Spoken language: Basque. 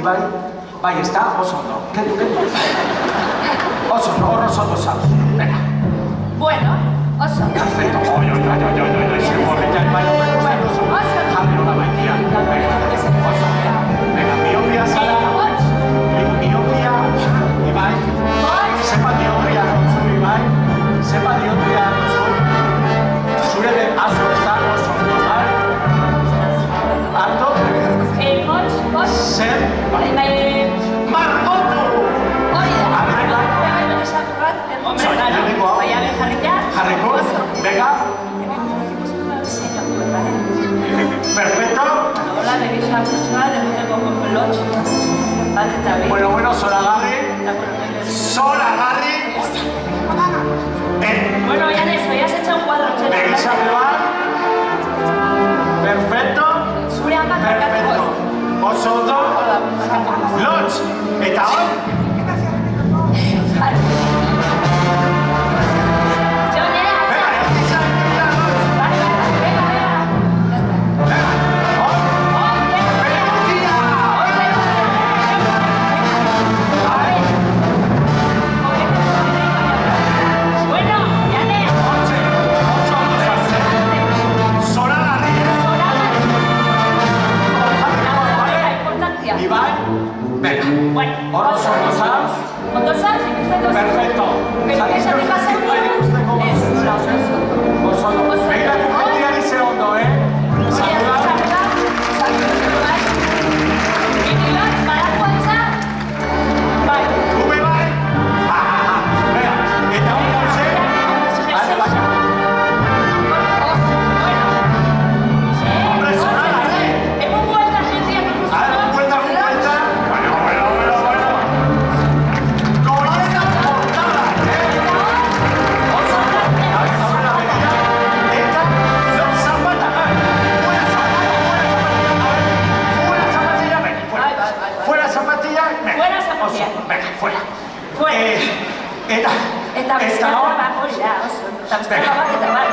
bai, ez da, oso ondo. Kendu. Oso ondo, oso ondo zau. Venga. Bueno, oso ondo. Perfecto. Oi, zigorretan bai, oso ondo. Jarri nola baitia. Venga, oso ondo. Venga, miopia zara. Miopia, Ibai. Zepa miopia dutzu, Ibai. Zepa miopia dutzu. Zure den azo ez da, oso ondo, bai. Arto? Zer? Marmoto! Hori da. Arregla? Jarriko? Venga. Perfecto. Bueno, Zoragarri. Zoragarri. Bueno, ya de eso, ya has hecho un cuadro. Begisa bebar. Perfecto. Perfecto. Oso ondo. Lotx. Eta hor? Ibai, venga. Ahora somos saus. Perfecto. Venga, tu mentira dice hondo, Saluda. Ube bai. Venga, eta hori gauze. Hombre, Zoragarri. Venga, fuera. Eta beste bat hori da, oso. Eta beste bat,